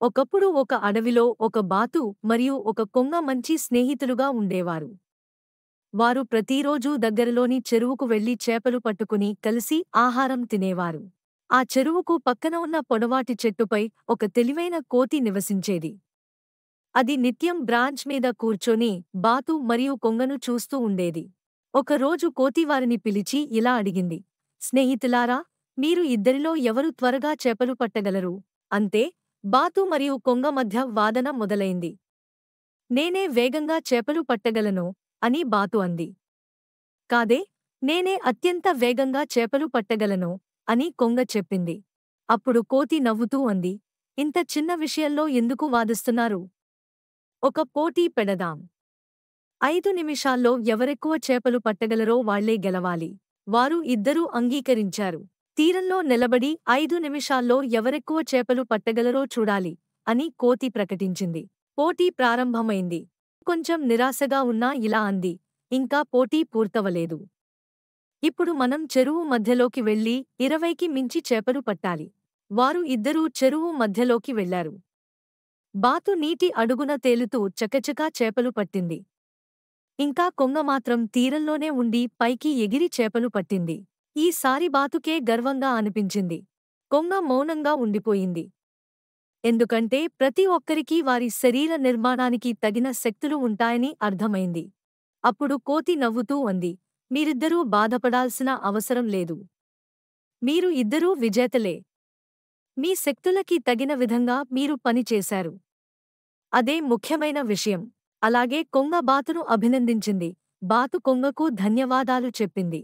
ఒకప్పుడు ఒక అడవిలో ఒక బాతు మరియు ఒక కొంగ మంచి స్నేహితులుగా ఉండేవారు. వారు ప్రతిరోజూ దగ్గరలోని చెరువుకు వెళ్లి చేపలు పట్టుకుని కలిసి ఆహారం తినేవారు. ఆ చెరువుకు పక్కన ఉన్న పొడవాటి చెట్టుపై ఒక తెలివైన కోతి నివసించేది. అది నిత్యం బ్రాంచ్ మీద కూర్చొని బాతు మరియు కొంగను చూస్తూ ఉండేది. ఒకరోజు కోతి వారిని పిలిచి ఇలా అడిగింది: స్నేహితులారా, మీరు ఇద్దరిలో ఎవరు త్వరగా చేపలు పట్టగలరు? అంతే, బాతు మరియు కొంగ మధ్య వాదన మొదలైంది. నేనే వేగంగా చేపలు పట్టగలను అని బాతు అంది. కాదే, నేనే అత్యంత వేగంగా చేపలు పట్టగలను అని కొంగ చెప్పింది. అప్పుడు కోతి నవ్వుతూ అంది: ఇంత చిన్న విషయంలో ఎందుకు వాదిస్తున్నారు? ఒక పోటీ పెడదాం. 5 నిమిషాల్లో ఎవరెక్కువ చేపలు పట్టగలరో వాళ్లే గెలవాలి. వారు ఇద్దరూ అంగీకరించారు. తీరంలో నిలబడి 5 నిమిషాల్లో ఎవరెక్కువ చేపలు పట్టగలరో చూడాలి అని కోతి ప్రకటించింది. పోటీ ప్రారంభమైంది. కొంచెం నిరాశగా ఉన్నా ఇలా అంది: ఇంకా పోటీ పూర్తవలేదు. ఇప్పుడు మనం చెరువు మధ్యలోకి వెళ్లి 20కి మించి చేపలు పట్టాలి. వారు ఇద్దరూ చెరువు మధ్యలోకి వెళ్లారు. బాతు నీటి అడుగున తేలుతూ చకచకా చేపలు పట్టింది. ఇంకా కొంగ మాత్రం తీరంలోనే ఉండి పైకి ఎగిరి చేపలు పట్టింది. ఈసారి బాతుకే గర్వంగా అనిపించింది. కొంగ మౌనంగా ఉండిపోయింది. ఎందుకంటే ప్రతి ఒక్కరికీ వారి శరీర నిర్మాణానికి తగిన శక్తులు ఉంటాయని అర్థమైంది. అప్పుడు కోతి నవ్వుతూ అంది: మీరిద్దరూ బాధపడాల్సిన అవసరం లేదు. మీరు ఇద్దరూ విజేతలే. మీ శక్తులకి తగిన విధంగా మీరు పని చేశారు. అదే ముఖ్యమైన విషయం. అలాగే కొంగ బాతును అభినందించింది. బాతు కొంగకు ధన్యవాదాలు చెప్పింది.